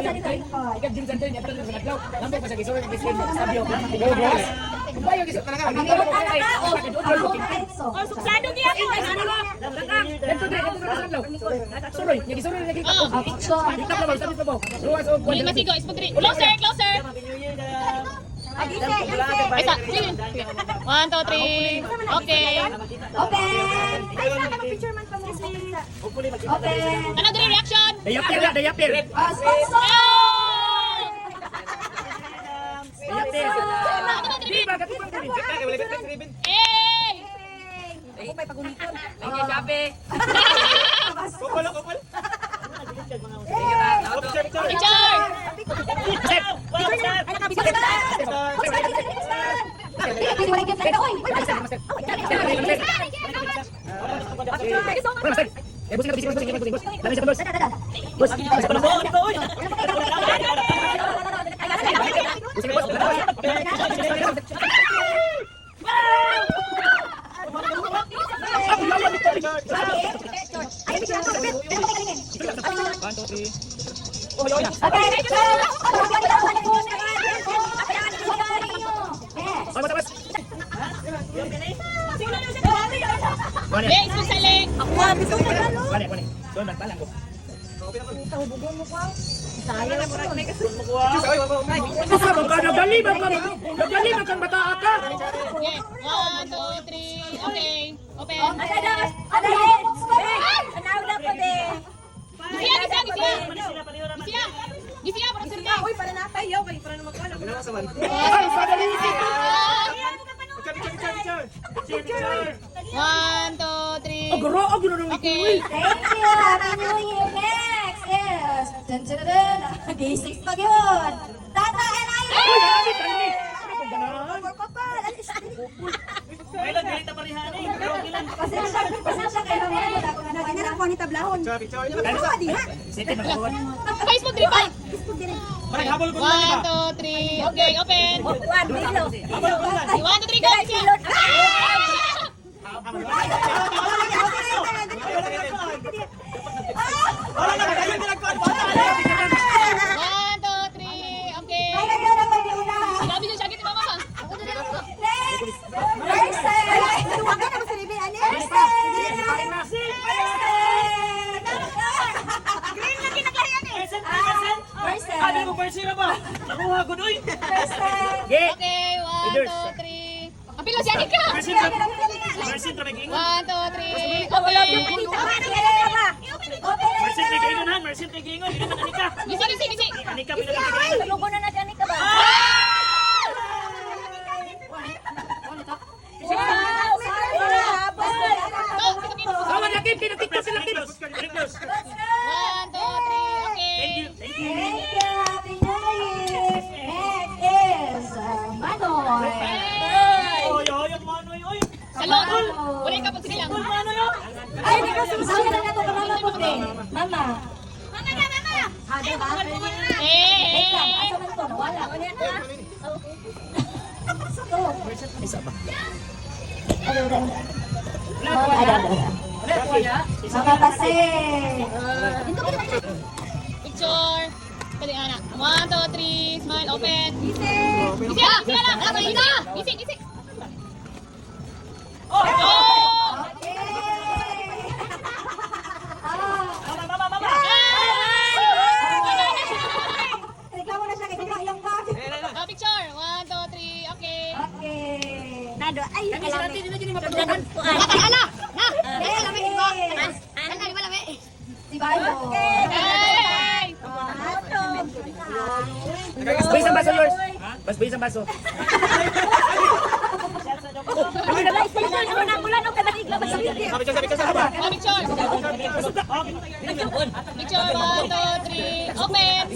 Ikat Jim Santel niya pala sa Natlaw. Nambok pa sa Gisoro ng Giskin Sabio. Kumpayo Gisoro talaga. Oh, suksado niya ko. Ito na sa Natlaw. Suroy, niya Gisoro na nakita ko. Kita pa ba sabi pa ba? Ruwas o Hindi masigo, ispagri. Closer, closer. Isa, sige. 1, 2, 3. Okay. Ano din reaction? Dayapir na, dayapir. Diba, katibang ribbon. Eh! Ako may paguliton. Thank you, Shabe. Kupal. Picture! Yes, susali. Doon, nagtalang ko. Nagdalibag kang bata ka. Okay, 1, 2, 3. Okay, open. Gisia, para sirka. Uy, para natayaw kayo para naman ko. One, two, three. Agro, Okay. Thank you! Happy New Year! Next is... Day 6 pa yun! Tata and I! Pasensya kayo naman. Ano lang po ni tablahon? Facebook tripod. 1, 2, 3. Okay, open. 1, 2, 3, go. Gisia. One, two, three. Okay. Sinabi niyo siya agad ni Mama. Okay, 1, 2, 3. Apilo siya agad ka. 1, 2, 3. Okay. Gisi. Lugo na natin ka ba? Go, kita. Kawan natin, pinatiktas sila tips. 1, 2, 3. Okay. Thank you! Happy New Year! Next is Manoy! Salon. Wala ka po sila. Ay, hindi ka susunod na ito ka mama po din. Mama! Hada ba? Wait lang, asa man ito? Wala. Isa ba? Mga kasi! Picture. Pwede anak. 1, 2, 3. Smile. Open. Gisi lang. Gisi. Oh! Reklamo na siya kay Tita Iyong Bag. Oh, picture. 1, 2, 3. Okay. Okay. Nado, ay, Si Bayo. Hey! Basbay isang baso, yours. Basbay isang baso. Oh, picture. Picture. 1, 2, 3. Open. Okay.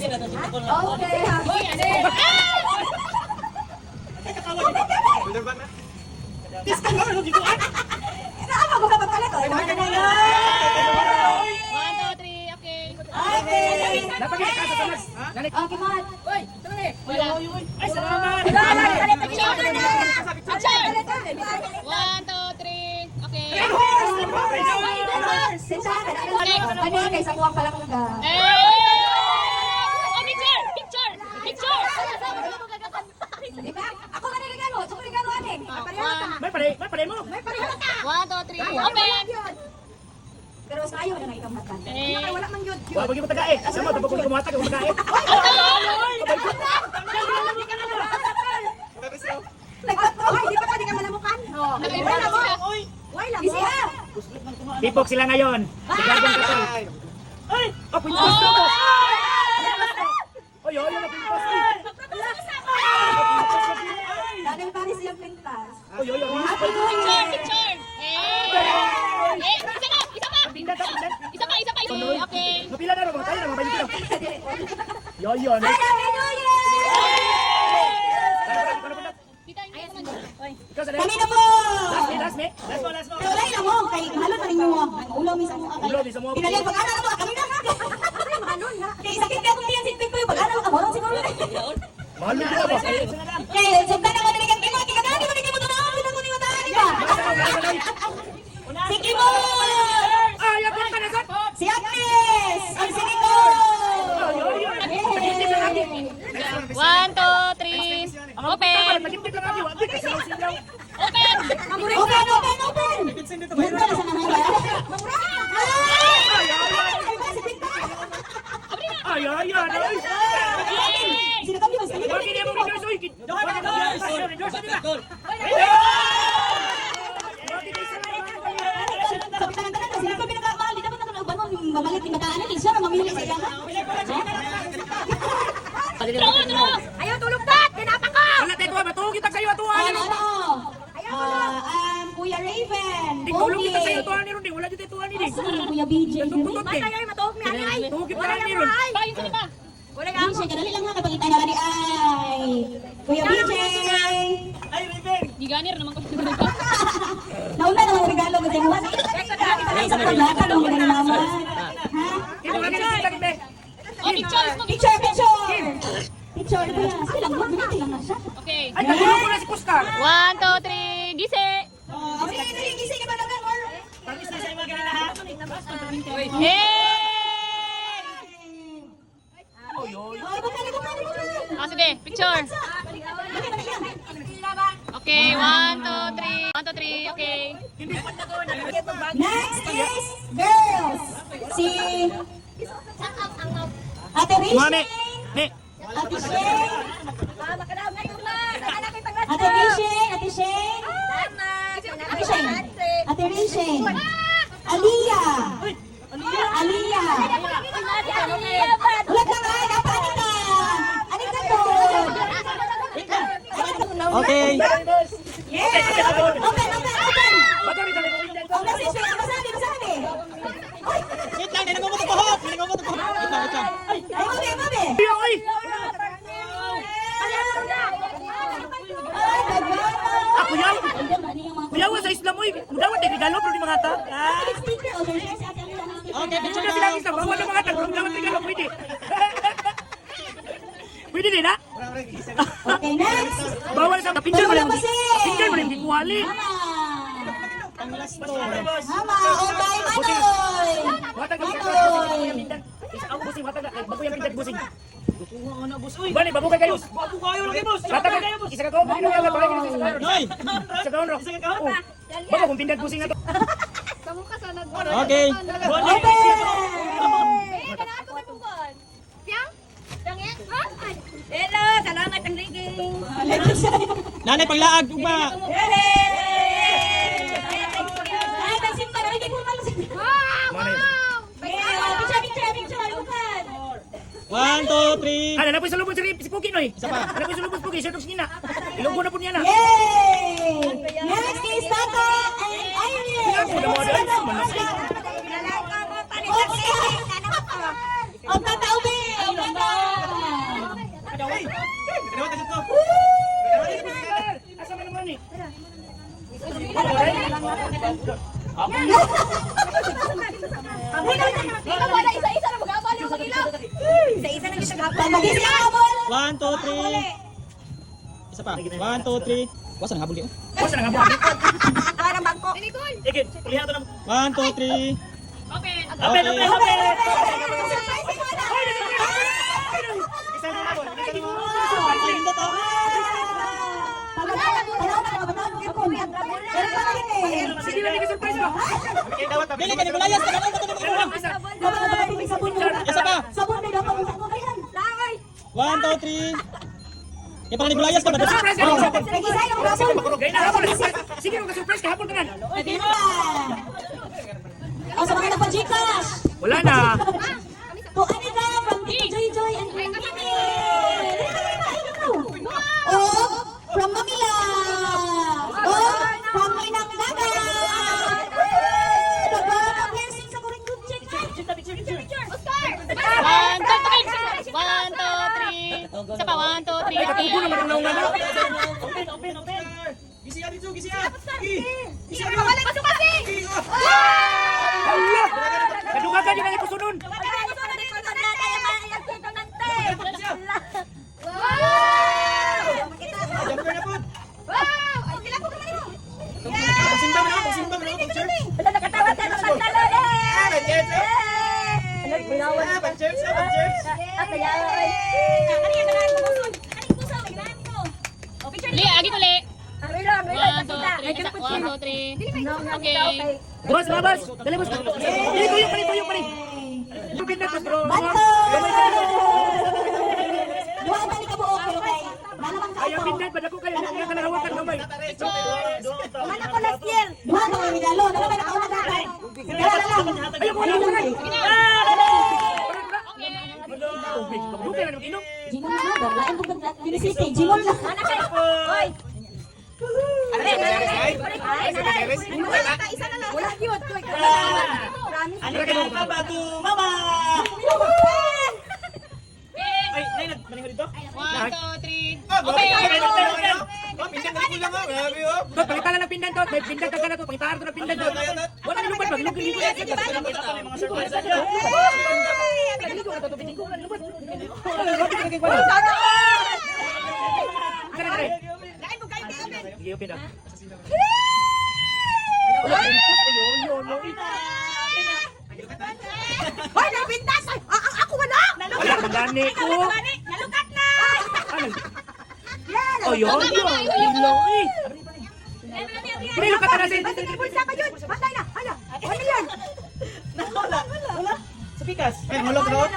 Ano ko ba pala to? 1, 2, 3. Okay. Napakita ka sa talas. Okay, Mat. Wala. Ay, salamat. Picture. 1, 2, 3. Okay. Ano kay sa kuwang palang ka? Hey! Oh, picture. May pare mo. 1, 2, 3, open! Pero sa ayaw na ikamatan. Eh, Wala man yun. Wa bagi mo tagae. Asa mo tapos ko matag ko tagae. Nagpatuloy, di ba pwede ka malamukan? nag-iba na sila. Why lang Easy mo? ah. Tipok sila ngayon. Si Garden Katol. Ay! Oh, pintos ko! Oy, oy, napintos. Dadang pares yung pintas. Oy, oy, oy. Picture, picture! Isa pa! Pindat, pindat. Isa pa! Okay. Mapila na ro, mga tayo na, mga 20 lang. Yo, yo, no? Happy New Year! Dito, hindi naman yun. Ikaw sa Kami na po! last me. Last mo. Pero na mo, kay mahalo na rin mo. Ulo mi sa mga kay. Ulo, mi sa mga. Pinalian pag-ana na mo, kami na. Mahalo na. Kay sakit ka kung tiyan sinpin ko yung pag-ana mo, morong siguro na. Mahal mo kita ba? Kay sugdan na mo na kay mo, kay kadani mo ni mo tunaw, ni mo ni mo tani ba? Si Kimo! Ah, yan ka na sat. Si Agnes! Ang si Nicole! Yo, yo. Magintip lang lagi. 1, 2, 3, open! Magintip lang lagi. Wag ka sa singaw. Open! Open, open, open! Yan pala sa naman yan. Si Pintas! Ay, ay, ay. Sino kami mas kami? Bakit mo reverse oy? Reverse nila. Sa pinangalan na sila kami nagkamali. Dapat na kami bangon mamalit ni Mataanan. Siya na mamili sa ilang. Draw! Ayaw tulog na! Tinapa ko! Wala tayo matulog kita sa iyo atuan. Ano? Kuya Raven. Di tulog kita sa iyo atuan ni Rudy. Wala dito atuan ni Di. Asan ang Kuya BJ? Tutot Ay, eh. ay, matuog ni Anay! Tulog kita lang ni Ron. Pa, yun sila pa. Wala ka BJ, kadali lang ha kapag itay na ni ay. Kuya BJ. Giganir naman ko. Nauna na ang regalo mo din. Sa paglata ng mga naman. Ha? Ito lang kita kita kita. Oh, pictures mo. Picture, picture! Picture, ano ba yan? Sige lang, minute lang na siya. Okay. Ay, katulog ko na si Puskar. 1, 2, 3, gise! Sige, sige, gising ka ba naman, or? Oy, oy. Oh, bakali, bakali, bakali. Ah, sige, picture. Bakit ba na yan? Okay, 1, 2, 3. 1, 2, 3, okay. Next is girls. Si Ate Rishi, Mami. Ne. Ate Shane, Ate Rishi, Ate Shane, Ate Shane, Ate Rishi, Aliyah, Aliyah. Ulat lang ay, napanik ka. Anik na to. Okay. Yes. Open, open, open. Batari dali mo pindan. Oh, message me. Masabi, masabi. Wait lang, hindi na mo matuhok. Hindi na mo matuhok. Wait lang, wait lang. Ay, mabi, mabi. Oy, oy. Ay, nagwala. Ako yaw. Andiyan ba niya mga Kuyawa sa Islam oy. Mudawat di regalo pero di mga ta. Ah. sticker? Oh, there's si Ate Aliyah ng sticker. Okay, Ito picture na na. sila Islam. Bawal na mga ta. Pero dawat regalo pwede. Pwede din ha? Okay, next. Bawal sa pindan mo lang. Bawal na kasi. Pindan mo lang gikuwali. Mama, oh, bye, Manoy. Watag ka Manoy. pindan. Isa ako busing watag. Bago yung pindan busing. Bani, bago kay kayo. Bago kayo lagi, boss. Watag ka. Isa ka ko. Pagino ka. Pagino ka. Noy. Isa ka onro. Bago kung pindan busing na to. Okay. Hello! Salamat ang rigging! Nanay, paglaag, ugma. Ay, nagsimba na rin kay Pulman. Picture, picture, picture. Bukan. 1, 2, 3. Ano na po sa lubos si Puki noy. Isa pa. Ano po sa lubos Puki, siya ngina. Ilogo na po niya na. Yay! Next is Tata and Irene. Oh, Tata Ube. Oh, Tata. Asa man naman ni? Isa-isa na mag-abal yung mag-ilaw! Isa-isa na kita gabal! Magiging habol. 1, 2, 3. Isa pa. 1, 2, 3. Wasan habol kayo. Basta na nga po. Ah, ng bangko! Sige, lihat na. 1, 2, 3. Open. Open, open, open. Pindot, oh. Tanaw na mga batang. sabon. Meron pa rin eh. Sige lang yung surprise mo. Dili ka ni Bulayas ka na. Dapat na tubig sabon mo. Isa pa. Sabon na dapat mo ko kayan. 1, 2, 3. Kaya pala ni Bulayas ka na. Surprise ka. Nag-isa yung sabon. Gaya na hapon. Sige lang surprise ka hapon ka na. Pwede na. O, sa mga nagpa-Gcash. Wala na. To Anika from Tita Joy Joy and from Mimi. Oh, from Mamila. Oh, from Inang Daga. Blessing sa kuring good check. Oscar! 1, 2, 3. 1, 2, 3. Isa pa, 1, 2, 3. Ay, katubo naman ang naunga na. Gisiya dito, gisiya. Pasok kasi! Allah! Kadugagan yun ang ikusunod. Jumper na po. Li, agi ko, Li. 1, 2, 3. 1, 2, 3. Okay. Boss, boss. Dali, boss. Tuyok pa rin. Pindot ko, bro. Duha balik ka buok pero kay malamang ka Ayaw ako. pindot, ba't ako kayo? Huwag ka narawakan kamay. Mana ko last year. Duha ka may medalo, dala ka nakauna ka. Dala lang. Ayaw ko, ayaw ko. Okay. Pagbuka na mag-inom. Jimon na ba? Lain ko ba? University, Jimon lang. Hoy! Ano ka ba to, mama? Ay, nay, nagmaning dito? 1, 2, 3. Okay. Open! Pinsan ko lang ah. Grabe oh. Tot, palitan lang ng pindan, Tot. May pindan ka na, Tot. Pangitaan ko ng pindan, Tot. Wala nang lupat, maglugin-lugin. Mga surprise dyan. Maglugin ko, Tot. Pitin ko, wala nang lupat. Bakit ka nagkikwan? Kare, kare. Sige, open na. Hoy, napintas! Ako wala! Wala kang gani ko. Nalukat na! Oh, yun. Ilo, eh. Pinilo ka talasin. Bulsa pa yun! Patay na! Hala! Ano yan? Wala. Sa pikas. Ay, hulog road.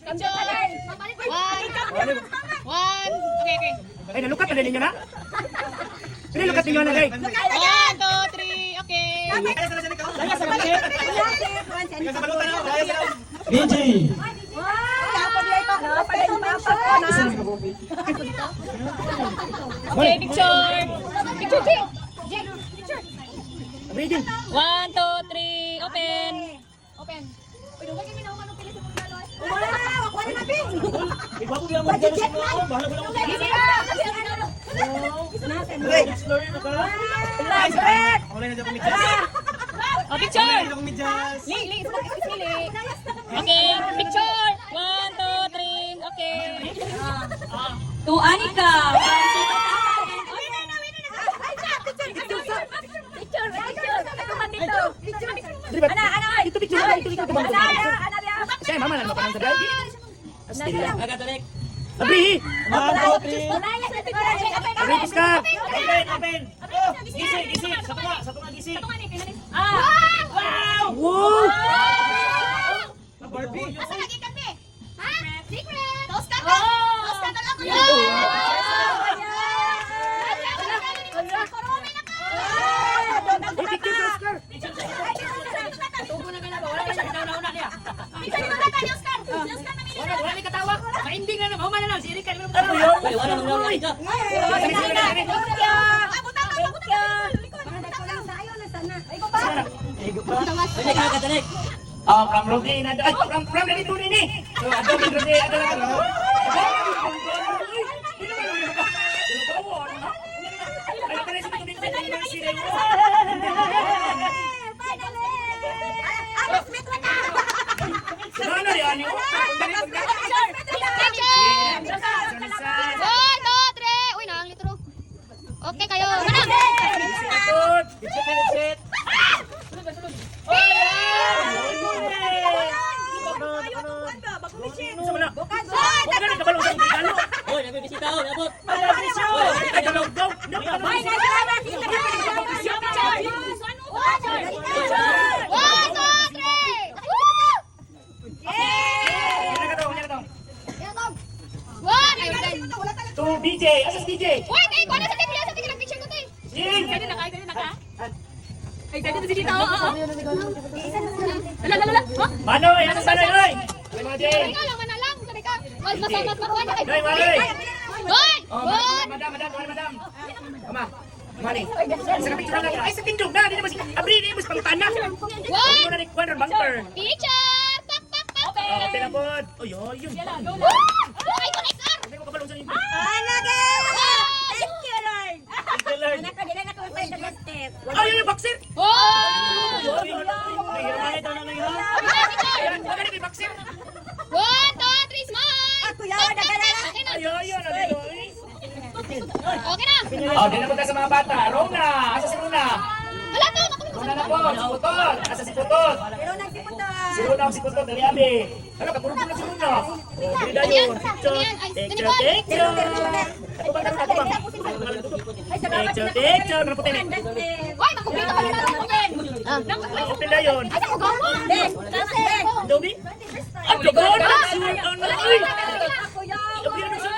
Picture! 1. Okay. Ay, nalukat na ninyo na? Pinilukat ninyo na, guys. 1, 2, 3. Okay. BJ. Okay, picture. Picture, Jake. Picture. Reading. 1, 2, 3. Open. Ibago bilang mo dyan sa mga. Bahala ko lang mo explore mo ka. Wala na dyan kumidyas. Oh, picture. Wala na kumidyas. Li. Okay, picture. 1, 2, 3. Okay. To Anika. Ito picture na, ito Siya, mama na naman sa guys. Astilla. Agadarik. Sabi! 1, 2, 3. Sabi, Oscar! Open. Oh, gisi. Sa tunga gisi. Wow! Barbie. Hey, picture sa Oscar! Wala ni katawa. Kainding na naman. Humana lang. Siri ka naman. Ano yun? Wala nang naman ka. From Roque na ay from dito ni. So ato ni Roque ada lang no. Ay ka rin sa dito ni Siri. Ano yan yo? Uy, nang litro. Okay kayo. Mana? Ay, Ay, nagalaman sila. One, two, three! One! Ay, wala. To BJ. Asas DJ. Wait, ay, kuha na sa table. Sa table, picture ko to eh. Jing. Ay, dito si dito. Lala. Manoy, asas Manoy. Ay, mga Jing. Ikaw lang, manalang. Kani ka. Mas masamat pa kuha na kay. Noy, Manoy. Hoy! Oh, One! madam. Ama. Mani. Sa picture na. Ay, sa tindog na. Di naman si Abri, di mo sa pangutana. One! Ano na ni Quadron Bunker? Picture! Tak, tak, tak. Oh, pinabot. Oh, yun. Ay, connect, sir! Hindi ko kabalong sa inyo. Thank you, Lord. Lord. Nakadila na kami sa step. Oh, yun yung boxer. Oh! Yun. Ayan, wala na may boxer. One, two, three, smile! Kuya, nagala na. Okay na. Ayun. Okay na. Oh, di na punta sa mga bata. Rona. Asa si Rona? Wala to. Naku- Rona na po. Si Putol. Asa si Putol? Pero nagsipunta. Si Rona ang si Putol. Dali, abi. Ano, katulog na si Rona. Oh, hindi na yun. Picture. Picture. Ako ba? Picture. Ano puti na? Hoy, makumpleto ka na lang. Open na yun. Ay, ako gawa. Adobe? Adobe? Ay! Kuya. Adobe na siya.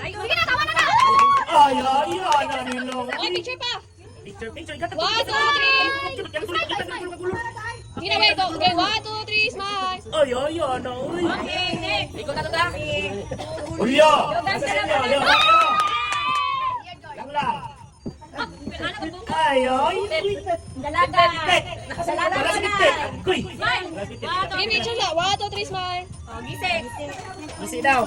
Sige na, tama na na. Ay, nanilo. Hoy, picture pa. Picture. One, two, three. Sige na, wait. Okay, one, two, three, smile. Ay, ano, uy. Ikaw na to ta. Ulyo. Ulyo. Lang lang. Ay. Dalaga. Wala si Pipit. Kuy. Sige, picture lang. One, two, three, smile. Gising. Isi daw.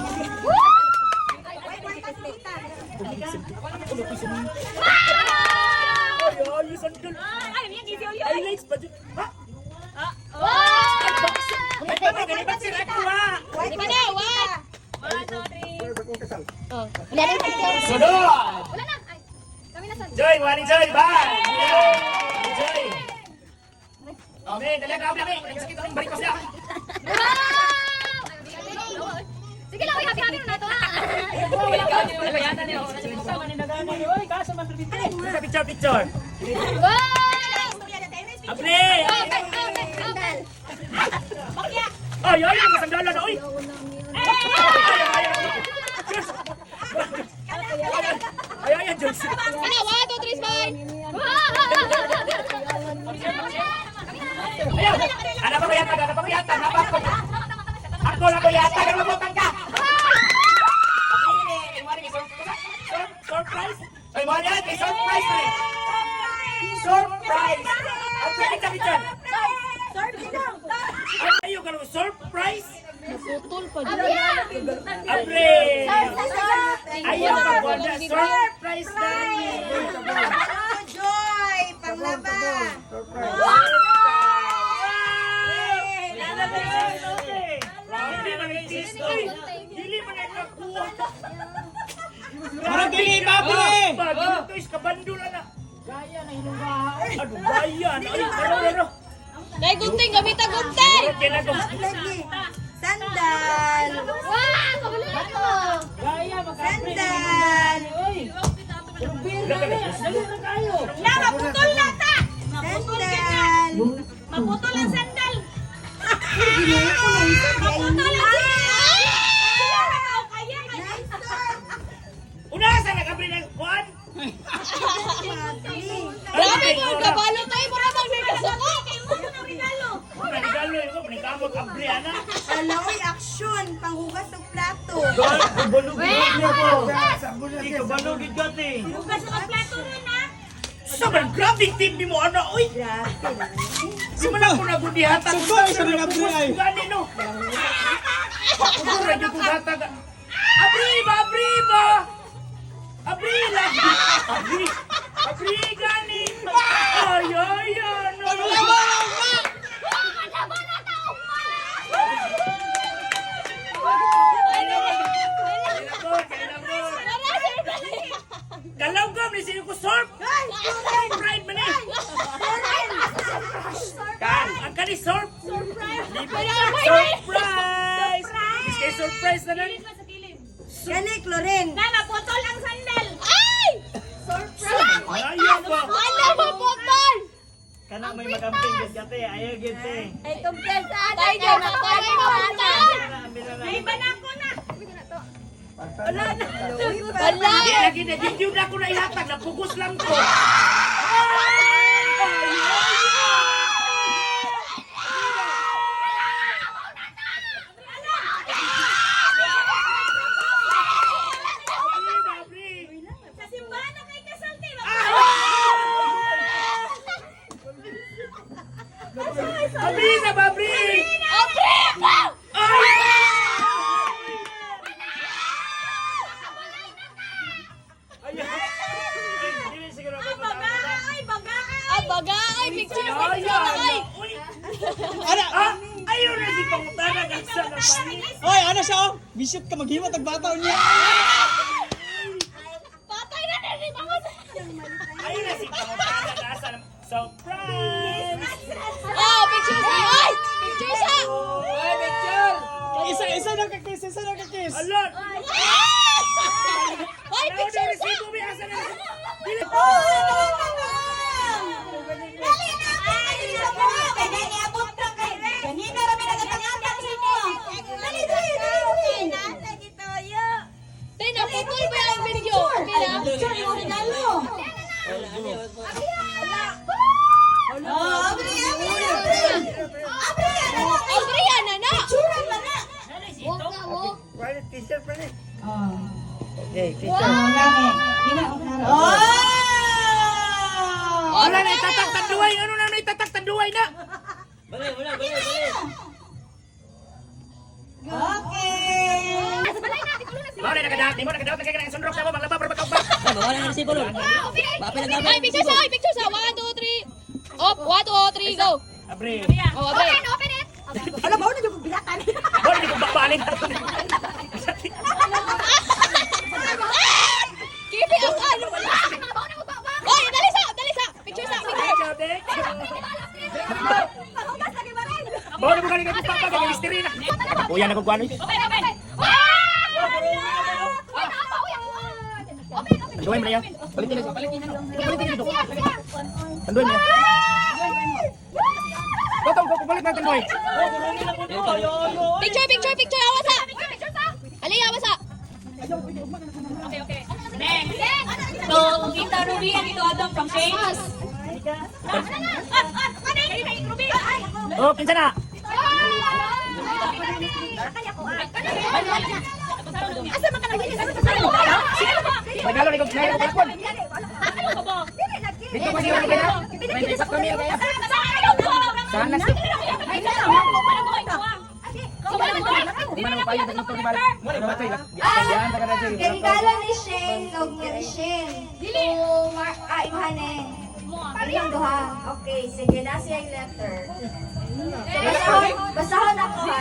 Ay, sandal. Ay, may gising yun. Highlights pa dyan. Ha? Ay, paano? Ganun ba sila kuha? Sige na, one. Oh. Wala na yung picture. Sunod. Wala na. Ay, kami na sa... Joy, morning Joy. Bye. Joy. Amen. Dali ka, Amen. Nagsakit ako yung balik ko siya. Sige lang, happy na to. Picture. Abre. Ay, masandala na. Uy. Ay, Joy. Ano, one, two, three, smile. Ano ba yata? Ako na ba yata? Ganun mo ka? Surprise! Ay, mga yan! May surprise na rin! Surprise! Ang pwede kami dyan! Ayaw ka naman, surprise! Naputol pa Abre! Ayaw ka ba na, surprise namin! Joy, panglaba. Dili mo na nakuha! Parang dili, papi! Pag ito is kabandula na! Gaya na hinugahan! Ano gaya na? Ay, ano? Dahil gunting, gamita gunting! Okay na ito! Sandal. Wow, kabulit mo! Sandal. Na, maputol na ta. Sandal. Maputol ang sandal. Maputol ang Unasa na kabri ng kuwan? Grabe mo, kabalo tayo mo naman may kasako! Panigalo yun ko, panigamo kabri, ana. Alaoy, aksyon. Panghugas ng plato. Hugas ng plato nun, ha? Saban, grabe team ni mo, ana, oy! Simula ko na gudihatan. Sugay sa mga kabri, ay. Gani, no? Pagkukuran yung gudihatan. Abriba! Abrila! Abri, gani! Ay, ano? Kalaw ka, may sino ko surf! Pride man eh! Ang kani surf! Surprise! Surprise na nun! Kani, Clorin. Tama, putol ang sandal. Ay! Surprise! Ayaw pa. Wala maputol! Kanang may magamping gid kate, ayaw gid te. Ay, compare sa atin. Tayo dyan, tayo maputol! May banako na! Wala na. Wala! Di lagi na, di yun ako na ihatag, napugos lang ko. Sa simbahan na kay kasalti. Babri na, Babri! Obre! Ay, baga! Ay, picture na ay! Ano? Ayaw na si Pangutana nagsa na panis. Oy, ano siya oh? Bisit ka maghimot ang bataw niya. Patay na na rin ako! Ayaw na si Pangutana nasa surprise! Oh, picture siya! Ay! Picture siya! Ay, picture! Isa na kakis, isa na kakis. Alon! Ay, picture siya! Resibo, may asa na. Dili. Tay, naputol ba yung video? Okay na? Adriana na! Private t-shirt pa ni. Wala na itatak tanduay. Ano na itatak tanduay na? Wala na nakadaot. Di mo nakadaot. Nagkakaroon ng sunrok sa mo. Maglaba para magkaupa. Ay, picture siya! Ay, picture siya! 1, 2, 3. Op, 1, 2, 3, go! Abre. Oh, abe. Alam mo, na yung bilatan. Wala di ko babalin. Kipi ang ano! Oy, dali sa! Dali sa! Picture sa! Picture! Bawa na mo galing ang papa. Galing istiri na. Kuya na kung kuano. Tanduay mo na yan. Balikin na. Balikin dito. Tanduay mo yan. Totong ko balik na tanduay. Picture, picture, picture! Awas sa! Ali, awas sa! So, Tita Ruby and Tito Adam from Shane. Oh, kinsa na. Asa man ka nang dili? Asa man ka? Magalo ni kong kinain ko telefon. Dito pa siya kaya. May isak kami kaya. Sana sa. Di man mo payo dito ni balik. Mo ni batay lang. Yan taga dito. Regalo ni Shane, log ni Shane. Imhane. Ilang duha. Okay, sige na siya yung letter. Basahon ako ha.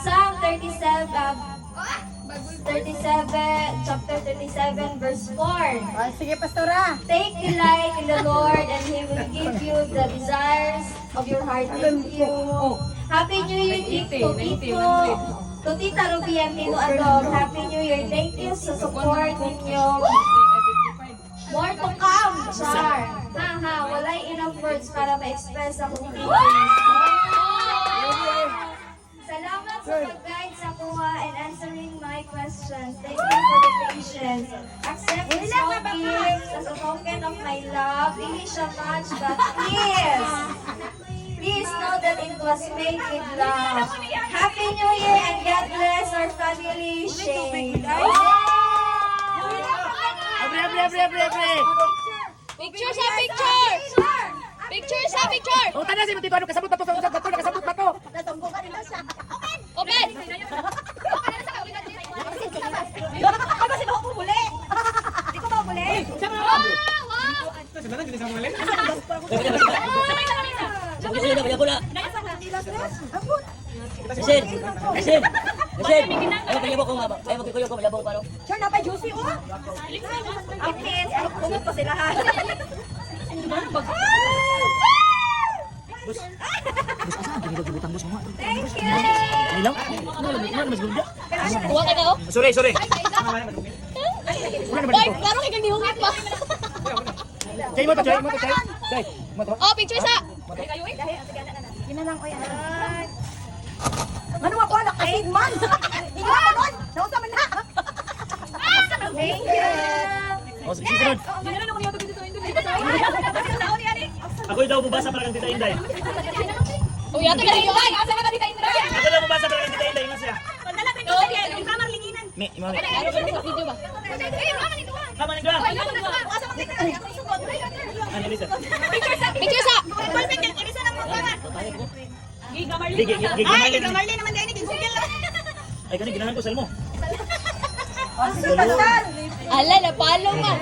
Psalm 37, chapter 37, verse 4. Sige, Pastora. Take delight in the Lord and He will give you the desires of your heart. Thank you. Happy New Year, Tito. To Tita Ruby and Tito Adong. Happy New Year. Thank you sa support ninyo. More to come, Char. Haha, walay enough words para ma-express akong feelings. Salamat sa pag-guide sa kuha and answering my questions. Thank you for the patience. Accept this small gifts as a token of my love. Hindi siya much, but please. Please know that it was made with love. Happy New Year and God bless our family, Shane. Abre. Picture sa picture! Picture sa picture! Oh, tanda si Tito ano kasabot ba to sa usap ba to? Nakasabot ba to? Open! Ay, kasi ako pumuli. Hindi ko mapuli. Sure, napay juicy ko. Okay, kumot ko sila ha. Thank you. Ilaw? Ano mas gulda? Kuha ka na, oh. Sorry. Boy, Wala naman dito. klaro kay kang nihungit pa. Chay mo to, Chay. Chay, mo to. Oh, picture sa. Ano ako anak kasi man? Hindi ako nun. Nausa man na. Thank you. O, sunod. Ako'y daw bubasa para kang Tita Inday. Oh, yata ka rin. Ako daw bubasa para kang Tita Inday. Masya. Me, imami. Ano ka sa video ba? Tama ni Gra. Ano, Lisa? Picture sa. Gigamalin naman. Ay, kanina ginahan ko sa mo. Ala, napalo ka.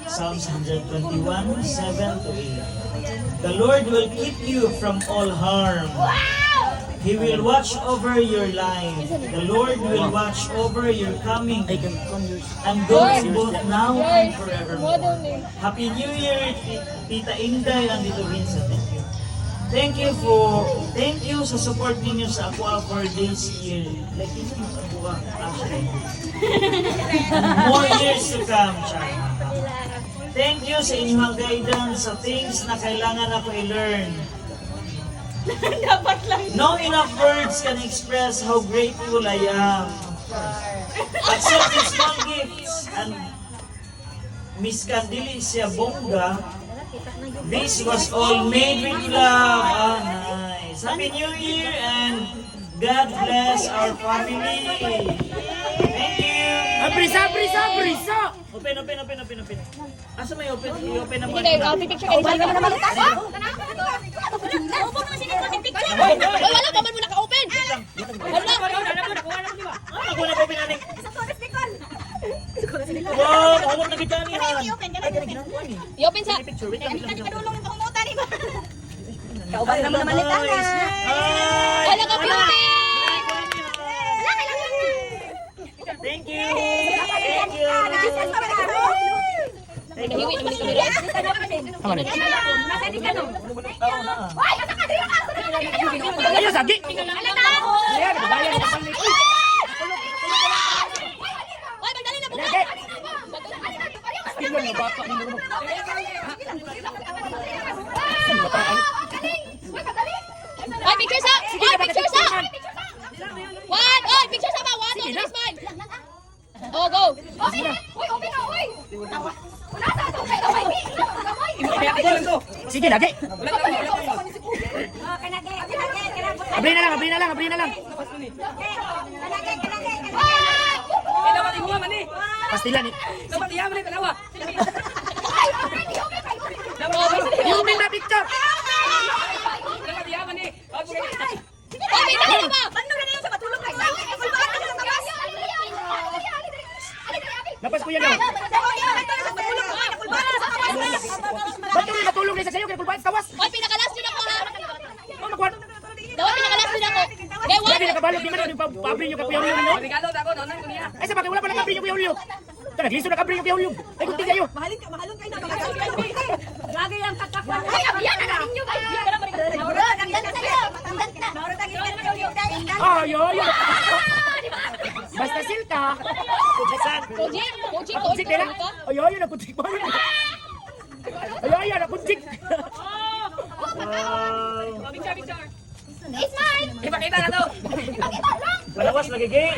Psalms 121, 7 to 8. The Lord will keep you from all harm. He will watch over your life. The Lord will watch over your coming and going both now and forevermore. Happy New Year, Tita Inday and Tito Vincent. Thank you sa support ninyo sa Aqua for this year. Like, ito yung Aqua, actually. And more years to come, China. Thank you sa inyong guidance sa things na kailangan ako i-learn. No enough words can express how grateful I am. Accept these small gifts and Miss Candili Siabonga. This was all made with love. Ah, nice. Happy New Year and God bless our family. Thank you. Brisa! Open. Asa may open? I-open na mo. Hindi kayo, picture kayo. Wala ka naman wala pa man mo naka-open. Wala. Ako na open natin. Wow, mahulog na kita niya. I-open sa. Picture, wait lang. Kauban naman naman ni Tangan. Wala ka beauty. Thank you. Nahiwi naman ito nila. Tama rin. Ayaw, sagi! Ayan, babayan na pang nito. Ay, magdali na bukas. Stilo niya, baka. Ay, picture sa. Ay, picture sa. One. Ay, picture sa ba? 1, 2, 3, smile. Oh, go. Sige, lagi. Abri na lang. Pastilan eh. Yung na picture. Ay, dali na ba? Lapas ko yan lang. Ba't yung natulog na sa sayo? Kaya kulbaan, tawas. Ay, pinakalas din ako ha. Ano magkuhan? Daw, pinakalas din ako. Okay, Hindi 1. nakabalog, di man yung pabri yung kapuyaw ninyo. Ay, sa bagay, wala pa lang kabri yung kuyaw. Ito, nagliso na kabri yung kuyaw. Ay, kunti kayo. Mahalin kayo na. Lagi ang katakwan. Ay, abiyan na ninyo ba? Ay. Basta silka. Kutsik nila. Ay, nakutsik pa rin. Ay, nakutsik. It's mine. Ipakita na to. Malawas lagi gay.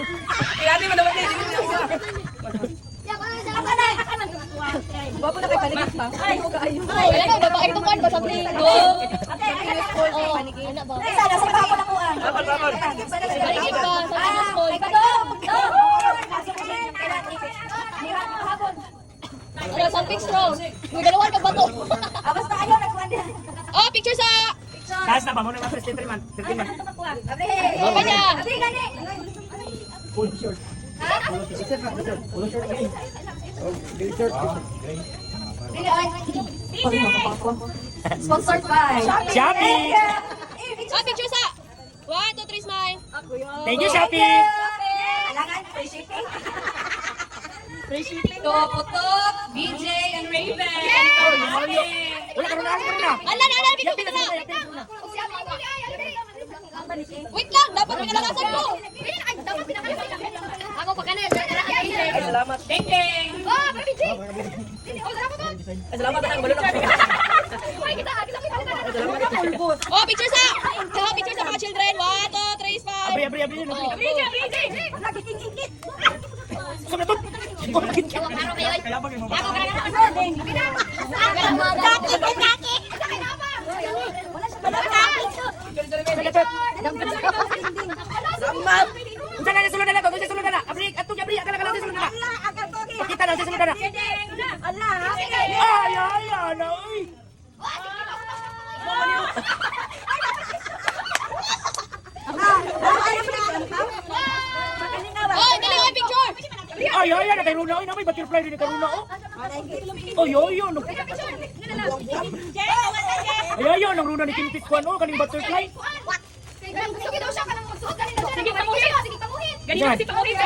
Bapo na kay panigas pa. Ay, kayo. Oh, yan ang babae ito kan. Basta bingo. Oh, ano ba? Ay, sana sa bapo na ko ang. Babal. Baligid pa sa mga school. Ano, something strong. May dalawan ka ba to? Basta ayaw nagkuhan din. Oh, picture sa. Taas na ba? Muna na presidente man. Open niya. Sponsored by Shopee! Oh, picture sa. 1, 2, 3, smile. Thank you, Shopee! Kailangan free shipping. Putok, BJ, and Raven. Wala ka rin Ala, picture na. Wait lang, dapat pinalalasan ko. Ako pa kanil. Salamat. Ding ding. Oh, Baby G. Salamat ang balon. Oh, picture sa. Picture sa mga children. 1, 2, 3, smile. Abri. Sumunod. Unsa na sulod na to? Sulod na. Abri, ato abri, akala sulod na. Kita na sulod na. Ay, na oy. Oh, dali yung picture. Ay, na kay Runa oy, na may butterfly din kay Runa oh. Oy, no. Ay, nang Runa ni Kinpit ko ano, kaning butterfly. Sige daw siya ka lang magsuot. Sige, pamuhin. Sige, pamuhin. Ganyan si Sige, pamuhin ba?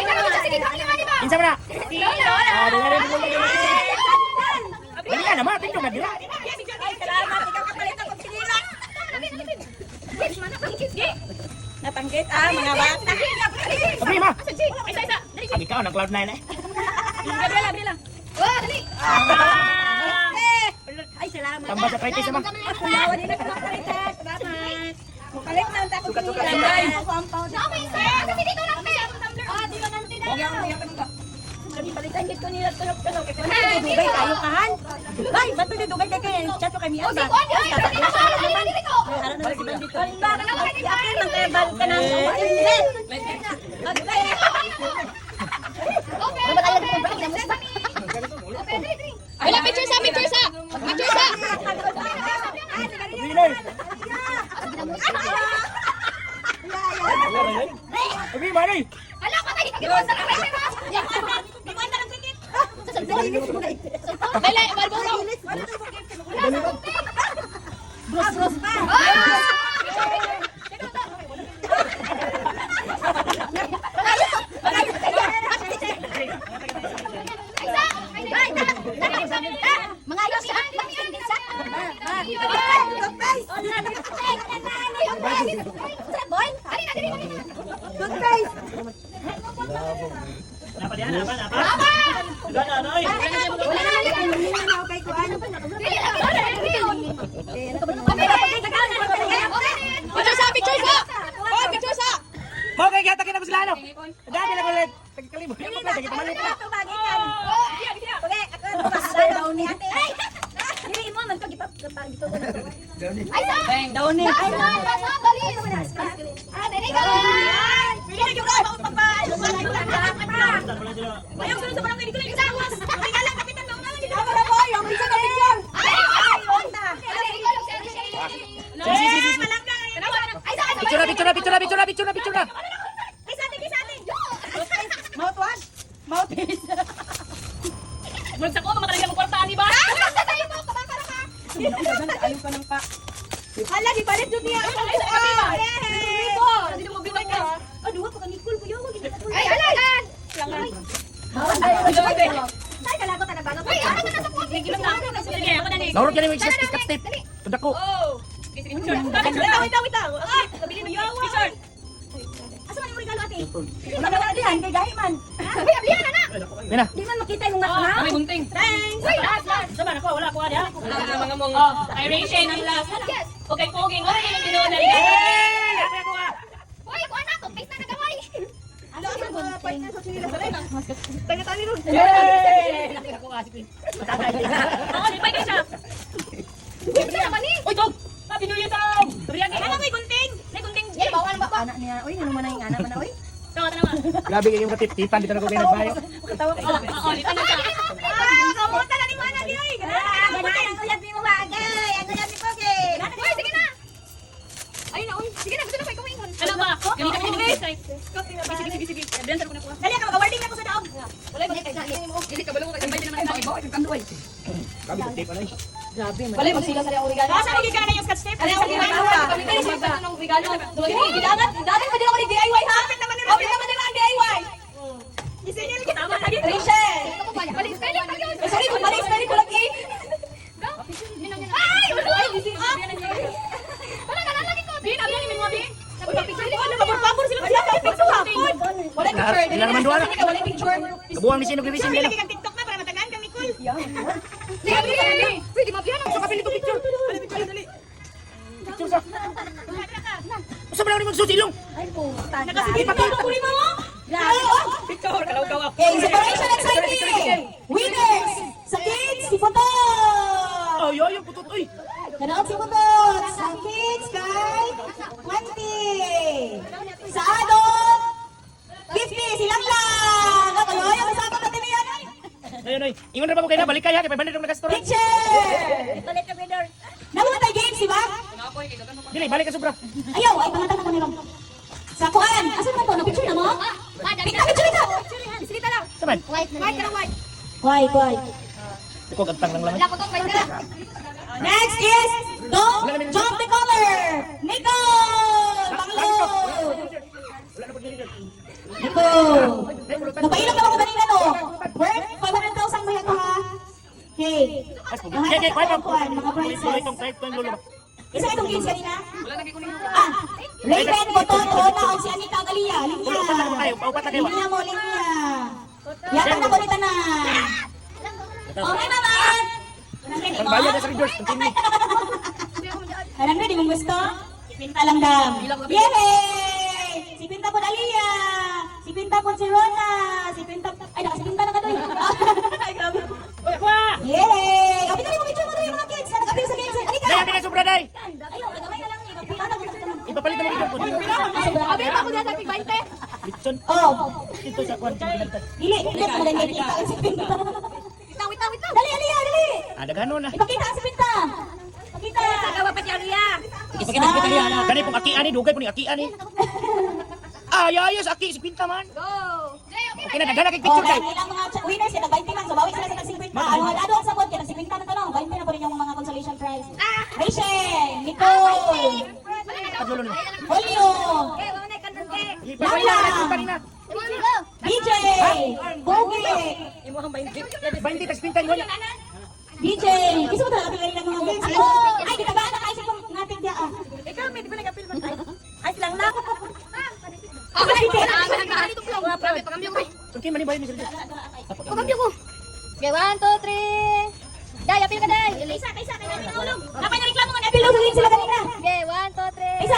Insa man na. Dali na naman, tingnan na dira. Natanggit mga bata. Abri ma. Isa. Abi ka nang cloud 9 eh. Dali lang. Oh, dali. Ay, salamat. Tamba sa practice ma. Kuyawan nila ko makalitas. Salamat. Mukalit na ang takot ko nila. Ako ang pao. Kasi dito lang, te. Di ba nanti na? Sabi palitan dito nila tulog-tulog. Dugay kayo kahan. Ay, ba't dugay kayo? Chat ko kami Oh, si asa. Juan, yun. Dali dito. Harap na si Bandito. Yakin lang kayo balik ka na. Wala, picture sa. Abri na. Abri ma nay. Hala, patay. Ginawa sa kamay, diba? Dali, barburo. Bros pa. Mga ayos siya. Picture sa. Oh, picture sa. Mo kay gata kina sila ano. Dami na ko ulit. Tagkalimo. Mo pa tagi malit na. Picture na. Mouthwash. Magsak ko, makalagyan mo kwartaan, di ba? Ayaw ka ng pa. Hala, di palit doon niya. Ano ba pag Nicole ko yaw? Ay, halan! Ay, kalagot na bago. Ay, ako na sa puti. Sige, ako na ni. Naurot ka ni mo cut tape. Tudak ko. Wait lang. Nabili mo yaw. Asa man yung regalo ate? Wala na wala dihan kay gahiman. Uy, ablihan na na! Mina. Di man makita yung nakna. Kami gunting. Thanks! Uy, last! Sama na ko, wala ko ada. Mga mong... Ay, Rachel, ang last. Yes! Okay, poging. Okay, yung ginawa na rin. Uy, kuha na! Toothpaste na nagaway! Ano ang mga part na sa sinila sa rin? Tani ron. Ako kasi. Oo, di pa ikaw siya. Uy, naman eh! Uy, Tog! Happy New Year, Tog! Ano may gunting? May gunting. Jay, bawal ba? Anak niya. Uy, ano man ang anak man na uy? Tawa naman. Grabe yung katip-tipan dito na ko pinagbayo. Katawa ka. Oo, dito na siya. Kamuta na ni mana di oy. Ang uyab ni mo bagay. Ang uyab ni Pogi. Uy, sige na! Ayun na, uy. Sige na, gusto na pa ikaw ingon. Ano ba? Ganito ka din. Sige. Dancer ko na kuha. Dali ka mag-awarding ako sa daog. Wala ba kay dili ka balong kay naman ang ibaw kay kanduay. Grabe yung tape ano eh. Wala magsila sa ang regalo. Asa ni kana yung scotch tape? Ano ang regalo? Pamigay sa sa ng regalo. Gidangat, dati pa din ako ni DIY ha. Open naman nila ang DIY. Isinil kita man lagi. Rachel. Balik. Sorry, balik ko lagi. Ah! Ilan naman doon? Kabuang ni sino gibisin nila. TikTok na para matagaan kang Nicole. Pwede mabihan ang sa kapil ito picture. Picture sa. Usa ba na ni magsusilong? Nakasigit pa ko rin mo. Picture kalaw kaw. Okay, separation exciting. Winners sa kids si Putot. Oh, yo putot oy. Kanaot si Putot. Sa kids kay 20. Sa adult 50 silang lang. Kakaloy ang kasama natin yan. Ayun oy. Ingon ra ba ko kay na balik kaya kay 500 ang nagastore. Picture. Namunta games, di ba? Dili balik ka sobra. Ayaw, ay pangatang na kami lang. Sa kuan, asan man to? Na-picture na mo? Picture ka! Saman. White. Ko gantang lang lang. Next is Don't Jump the Color! Nicole! Pangload! Nicole! Napainom na ako kanina no? Worth 500,000 mo yan to ha? Hey! Okay, Lahat ng kuan, mga prices. Itong type ko lolo. Isa itong games kanina? Ah! Raven, Boton, Rona, o si Anita Galia. Upat na Linya! kayo, upat na kayo. Linya mo, linya! Yata na ko nita na! Okay naman! Ang bayad na sa reverse, continue. Alam na, di mo gusto? Si Pinta lang dam. Yay! Si Pinta po Alia! Si Pinta po si Rona! Si Pinta... Ay, nakasipinta na ka doon. Ay, grabe. Yay! Kapit na rin mo picture mo doon yung mga kids. Nakapil sa games. Halika! Dai ka sobra dai. Ayaw, nagamay na lang. Ipapila na gusto naman. Ipapalit mo ito. Abi, ako dyan sa 20. Litson. Oh! Ito sa kwan. Dili, ikot mo lang yung kita si Pinta. Wait lang. Dali, Alia, dali! Ada ganon na. Ipakita ang si Pinta. Pakita. Ipakita kita niya na. Kani pong aki ani dugay po ni aki ani. Ayos aki si Pinta man. Okay na dagana kay Oh, picture kay. dahil ilang mga winners sila 20 lang. So, bawi sila sa tag-50. Ano, ano ang sabot? Kaya tag-50 na tanong. 20 na po rin yung mga consolation prize. Rachel, Nicole, Paglulo ni. Julio, Ipapalit na pa rin na. DJ, Bogi, 20 tas Pinta mo. DJ. Kasi mo talaga pinagaling ng mga games. Ako, ay, kinabahan na kaisip kong natin diya. Ikaw, may di ba nag-apil man? Ay, silang lang. Okay man ni bayad ni sir. Okay, 1, 2, 3. Day, apil ka, Day. Isa, kaysa, kaya natin ulong. Napay na reklamo nga, apil lang sa sila kanina. Okay, 1, 2, 3. Isa,